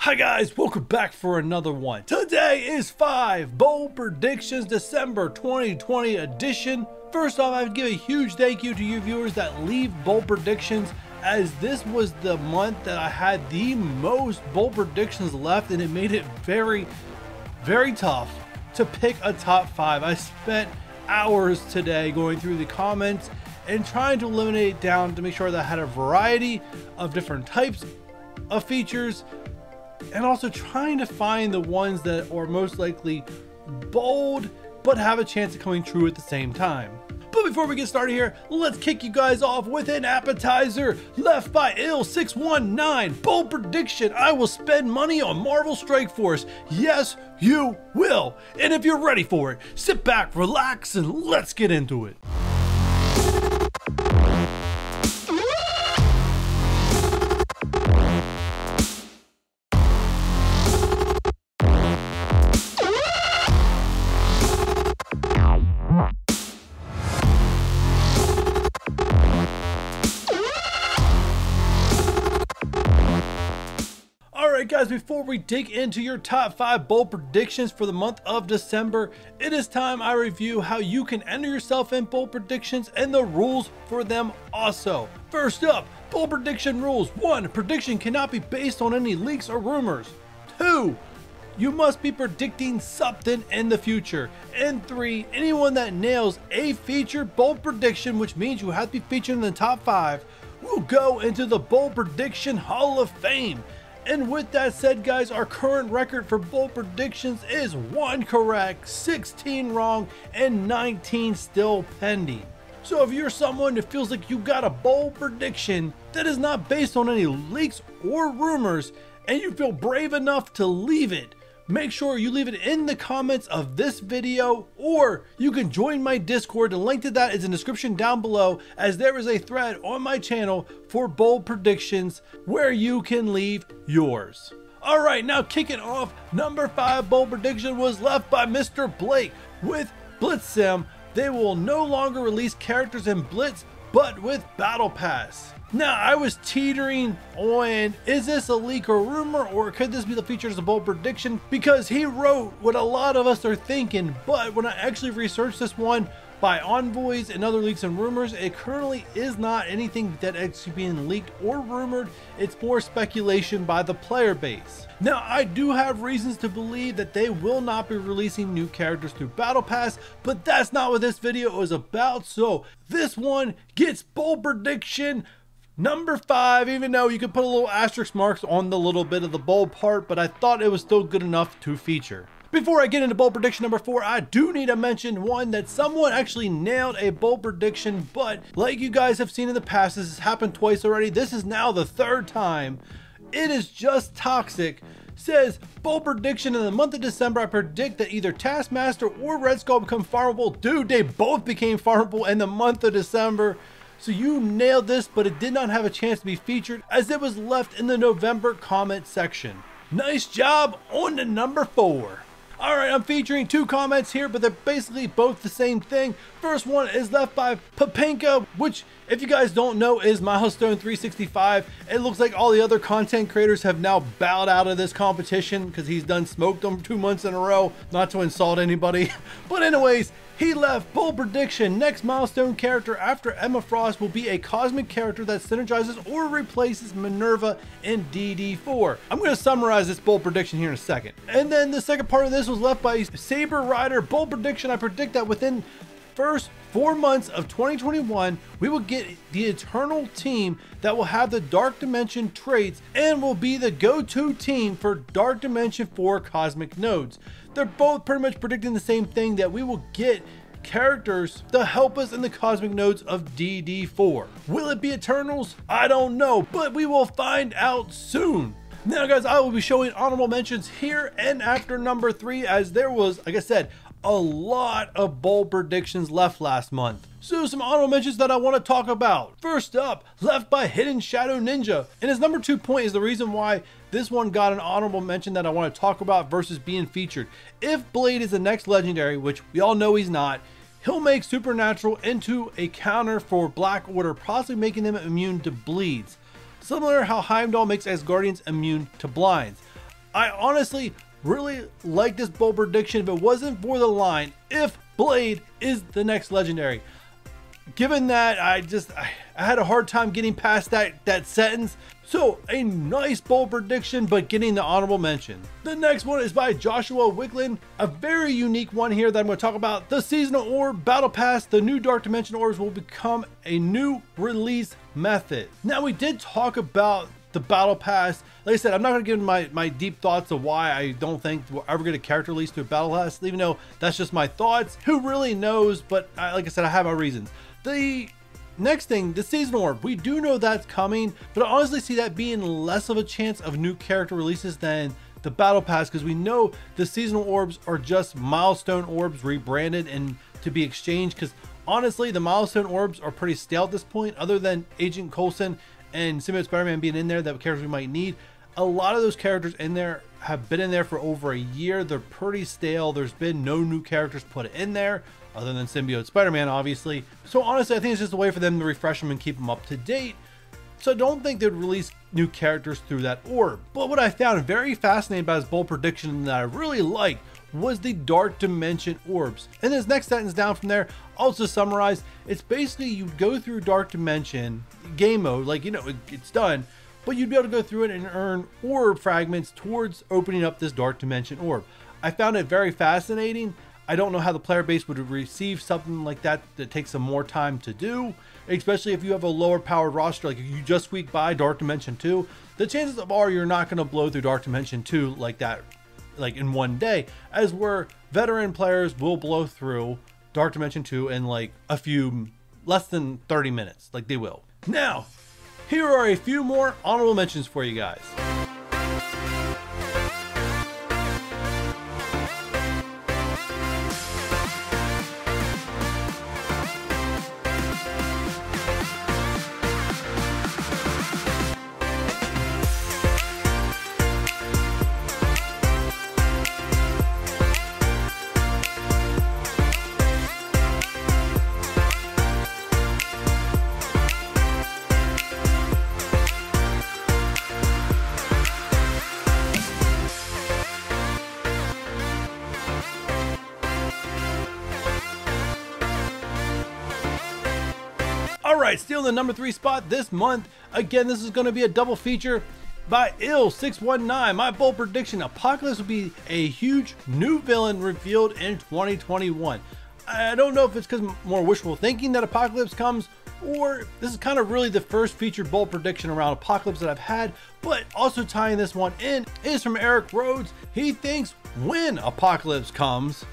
Hi guys, welcome back for another one. Today is 5 Bold Predictions December 2020 edition. First off, I would give a huge thank you to you viewers that leave bold predictions, as this was the month that I had the most bold predictions left, and it made it very tough to pick a top 5. I spent hours today going through the comments and trying to eliminate it down to make sure that I had a variety of different types of features, and also trying to find the ones that are most likely bold but have a chance of coming true at the same time. But before we get started here, let's kick you guys off with an appetizer. Left by Ill 619, bold prediction: I will spend money on Marvel Strike Force. Yes, you will. And if you're ready for it, sit back, relax, and let's get into it. Alright guys, before we dig into your top 5 bold predictions for the month of December, it is time I review how you can enter yourself in bold predictions and the rules for them also. First up, bold prediction rules. 1. Prediction cannot be based on any leaks or rumors. 2. You must be predicting something in the future. And 3. Anyone that nails a featured bold prediction, which means you have to be featured in the top 5, will go into the Bold Prediction Hall of Fame. And with that said guys, our current record for bold predictions is 1 correct, 16 wrong, and 19 still pending. So if you're someone that feels like you got a bold prediction that is not based on any leaks or rumors, and you feel brave enough to leave it, make sure you leave it in the comments of this video, or you can join my Discord. The link to that is in the description down below, as there is a thread on my channel for bold predictions where you can leave yours. Alright, now kicking off, number 5 bold prediction was left by Mr. Blake. With Blitz Sim, they will no longer release characters in Blitz, but with Battle Pass. Now, I was teetering on, is this a leak or rumor, or could this be the feature as a bold prediction? Because he wrote what a lot of us are thinking, but when I actually researched this one by envoys and other leaks and rumors, it currently is not anything that actually being leaked or rumored. It's more speculation by the player base. Now, I do have reasons to believe that they will not be releasing new characters through Battle Pass, but that's not what this video is about. So this one gets bold prediction number 5, even though you could put a little asterisk marks on the little bit of the bold part, but I thought it was still good enough to feature. Before I get into bold prediction number 4, I do need to mention one that someone actually nailed a bold prediction, but like you guys have seen in the past, this has happened twice already. This is now the 3rd time. It is just toxic. Says, bold prediction: in the month of December, I predict that either Taskmaster or Red Skull become farmable. Dude, they both became farmable in the month of December. So you nailed this, but it did not have a chance to be featured as it was left in the November comment section. Nice job on the number 4. Alright, I'm featuring 2 comments here, but they're basically both the same thing. First one is left by Papenka, which, if you guys don't know, is Milestone 365. It looks like all the other content creators have now bowed out of this competition because he's done smoked them 2 months in a row, not to insult anybody. But anyways, he left bold prediction: next milestone character after Emma Frost will be a cosmic character that synergizes or replaces Minerva in DD4. I'm going to summarize this bold prediction here in a second. And then the second part of this was left by Saber Rider. Bold prediction: I predict that within first 4 months of 2021, we will get the Eternal team that will have the Dark Dimension traits and will be the go-to team for Dark Dimension 4 cosmic nodes. They're both pretty much predicting the same thing, that we will get characters to help us in the cosmic nodes of DD4. Will it be Eternals? I don't know, but we will find out soon. Now guys, I will be showing honorable mentions here and after number 3, as there was, like I said, a lot of bold predictions left last month. So some honorable mentions that I want to talk about. First up, left by Hidden Shadow Ninja. And his number 2 point is the reason why this one got an honorable mention that I want to talk about versus being featured. If Blade is the next legendary, which we all know he's not, he'll make Supernatural into a counter for Black Order, possibly making them immune to bleeds. Similar how Heimdall makes Asgardians immune to blinds. I honestly really like this bold prediction if it wasn't for the line, if Blade is the next legendary. Given that, I had a hard time getting past that sentence. So a nice bold prediction, but getting the honorable mention. The next one is by Joshua Wicklin, a very unique one here that I'm going to talk about. The seasonal orb battle pass, the new dark dimension orbs will become a new release method. Now, we did talk about the battle pass. Like I said, I'm not going to give my deep thoughts of why I don't think we'll ever get a character release to a battle pass, even though that's just my thoughts. Who really knows? But like I said, I have my reasons. The next thing, the seasonal orb, we do know that's coming, but I honestly see that being less of a chance of new character releases than the battle pass, because we know the seasonal orbs are just milestone orbs rebranded and to be exchanged, because honestly the milestone orbs are pretty stale at this point. Other than Agent Coulson and Symbiote Spider-Man being in there, that characters we might need, a lot of those characters in there have been in there for over a year. They're pretty stale. There's been no new characters put in there other than Symbiote Spider-Man, obviously. So honestly, I think it's just a way for them to refresh them and keep them up to date. So I don't think they'd release new characters through that orb. But what I found very fascinating about his bold prediction that I really liked was the dark dimension orbs. And this next sentence down from there, I'll just summarize. It's basically you go through dark dimension game mode, like, you know, it's done, but you'd be able to go through it and earn orb fragments towards opening up this dark dimension orb. I found it very fascinating. I don't know how the player base would receive something like that takes some more time to do, especially if you have a lower powered roster. Like if you just squeak by Dark Dimension 2, the chances are you're not going to blow through Dark Dimension 2 like that, like in one day, as where veteran players will blow through Dark Dimension 2 in like a few, less than 30 minutes, like they will. Now, here are a few more honorable mentions for you guys. Alright, stealing the number 3 spot this month. Again, this is going to be a double feature by Ill619. My bold prediction, Apocalypse will be a huge new villain revealed in 2021. I don't know if it's because more wishful thinking that Apocalypse comes, or this is kind of really the first featured bold prediction around Apocalypse that I've had, but also tying this one in is from Eric Rhodes. He thinks when Apocalypse comes,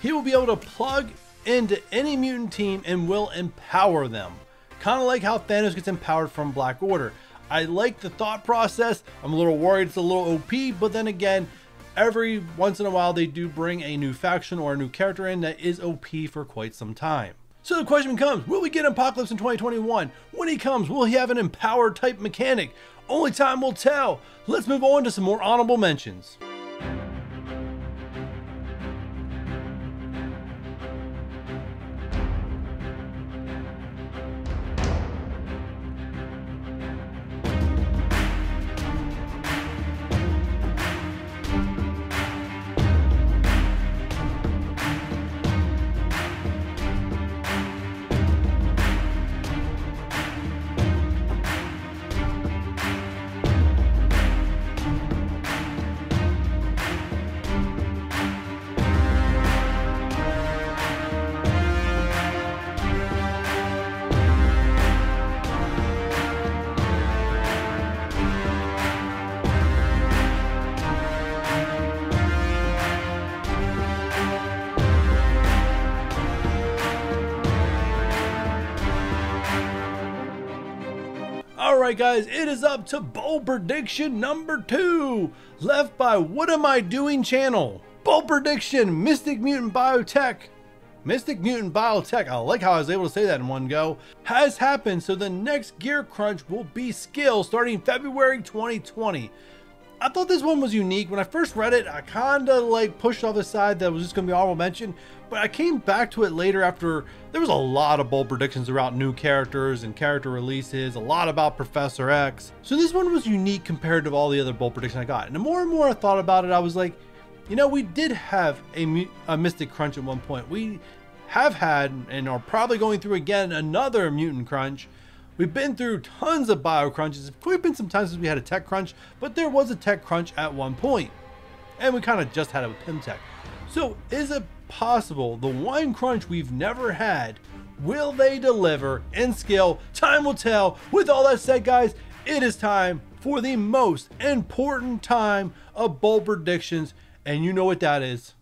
he will be able to plug into any mutant team and will empower them. Kind of like how Thanos gets empowered from Black Order. I like the thought process. I'm a little worried it's a little OP, but then again, every once in a while they do bring a new faction or a new character in that is OP for quite some time. So the question becomes, will we get Apocalypse in 2021? When he comes, will he have an empowered type mechanic? Only time will tell. Let's move on to some more honorable mentions. Alright guys, it is up to bold prediction number 2, left by What Am I Doing channel. Bold prediction, Mystic Mutant Biotech, I like how I was able to say that in one go, has happened, so the next gear crunch will be skill starting February 2020. I thought this one was unique. When I first read it, I kind of like pushed off the side that it was just going to be honorable mention, but I came back to it later after there was a lot of bold predictions about new characters and character releases, a lot about Professor X. So this one was unique compared to all the other bold predictions I got. And the more and more I thought about it, I was like, you know, we did have a Mystic Crunch at one point. We have had and are probably going through again another Mutant Crunch. We've been through tons of bio crunches. It's probably been some times since we had a tech crunch, but there was a tech crunch at one point. And we kind of just had it with PimTech. So is it possible the one crunch we've never had, will they deliver in scale? Time will tell. With all that said, guys, it is time for the most important time of bold predictions. And you know what that is.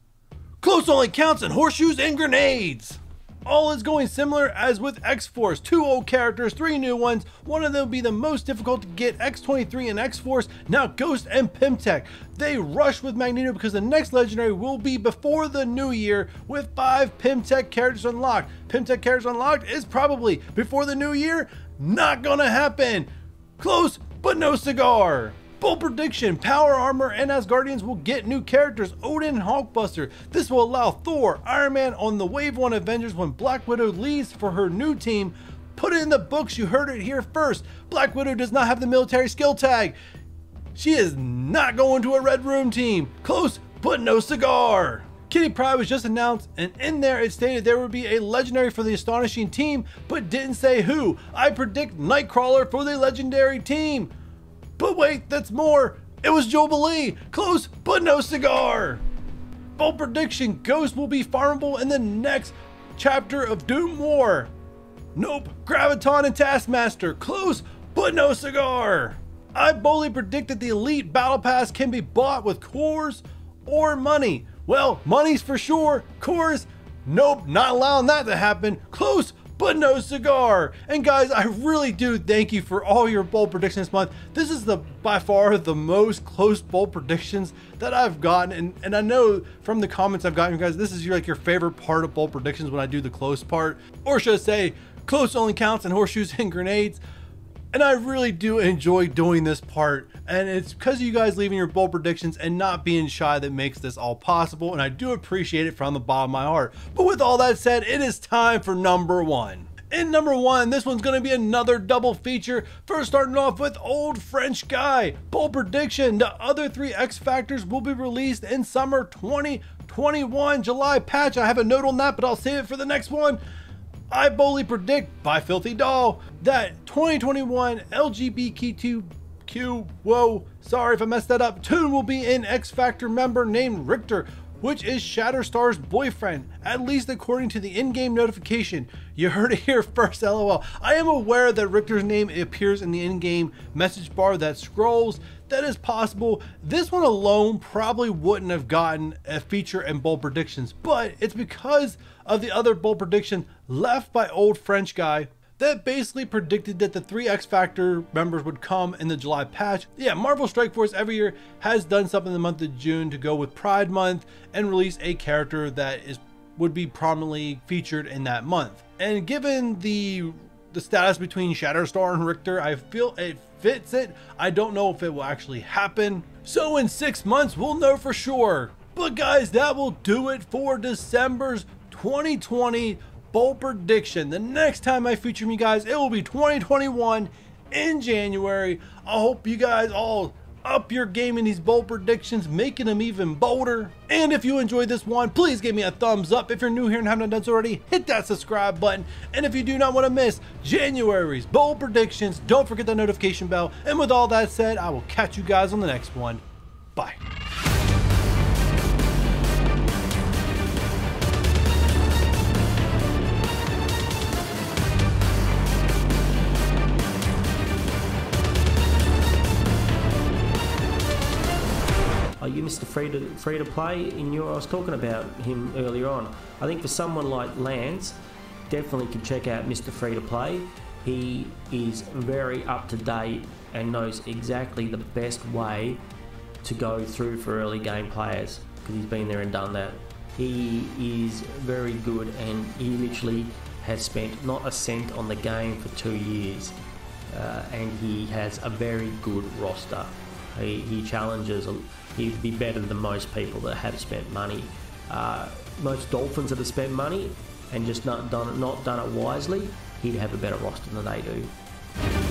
Close only counts and horseshoes and grenades. All is going similar as with X-Force. 2 old characters, 3 new ones. One of them will be the most difficult to get, X-23 and X-Force. Now Ghost and PimTech. They rush with Magneto because the next legendary will be before the new year with 5 PimTech characters unlocked. PimTech characters unlocked is probably before the new year. Not gonna happen. Close, but no cigar. Bold prediction, Power Armor and Asgardians will get new characters, Odin and Hulkbuster. This will allow Thor, Iron Man on the Wave 1 Avengers when Black Widow leaves for her new team. Put it in the books, you heard it here first. Black Widow does not have the military skill tag. She is not going to a Red Room team. Close, but no cigar. Kitty Pryde was just announced, and in there it stated there would be a legendary for the Astonishing team, but didn't say who. I predict Nightcrawler for the legendary team. But wait, that's more. It was Jubilee. Close, but no cigar. Bold prediction, Ghost will be farmable in the next chapter of Doom War. Nope, Graviton and Taskmaster. Close, but no cigar. I boldly predict that the Elite Battle Pass can be bought with cores or money. Well, money's for sure. Cores, nope, not allowing that to happen. Close, but no cigar. And guys, I really do thank you for all your bold predictions this month. This is by far the most close bold predictions that I've gotten, and I know from the comments I've gotten, guys, this is your favorite part of bold predictions when I do the close part, or should I say close only counts and horseshoes and grenades. And I really do enjoy doing this part, and it's because of you guys leaving your bold predictions and not being shy that makes this all possible, and I do appreciate it from the bottom of my heart. But with all that said, it is time for number 1. In number 1, this one's going to be another double feature. First, starting off with Old French Guy. Bold prediction, the other 3 X Factors will be released in summer 2021 July patch. I have a note on that, but I'll save it for the next one. I boldly predict, by Filthy Doll, that 2021 LGBTQ, whoa, sorry if I messed that up, Toon will be an X Factor member named Richter, which is Shatterstar's boyfriend, at least according to the in-game notification. You heard it here first, LOL. I am aware that Richter's name appears in the in-game message bar that scrolls. That is possible. This one alone probably wouldn't have gotten a feature in bold predictions, but it's because of the other bold prediction left by Old French Guy that basically predicted that the 3 X Factor members would come in the July patch. Yeah, Marvel Strike Force every year has done something in the month of June to go with Pride Month and release a character that would be prominently featured in that month. And given the status between Shatterstar and Richter, I feel it fits it. I don't know if it will actually happen. So in 6 months, we'll know for sure. But guys, that will do it for December's 2020 bold prediction. The next time I feature you guys, it will be 2021 in January. I hope you guys all up your game in these bold predictions, making them even bolder. And if you enjoyed this one, please give me a thumbs up. If you're new here and haven't done so already, hit that subscribe button. And if you do not want to miss January's bold predictions, don't forget the notification bell. And with all that said, I will catch you guys on the next one. Bye. You Mr. Free to Play. I was talking about him earlier on. I think for someone like Lance, definitely can check out Mr. Free to Play. He is very up to date and knows exactly the best way to go through for early game players because he's been there and done that. He is very good, and he literally has spent not a cent on the game for 2 years, and he has a very good roster. He challenges. He'd be better than most people that have spent money. Most Dolphins that have spent money and just not done it wisely, he'd have a better roster than they do.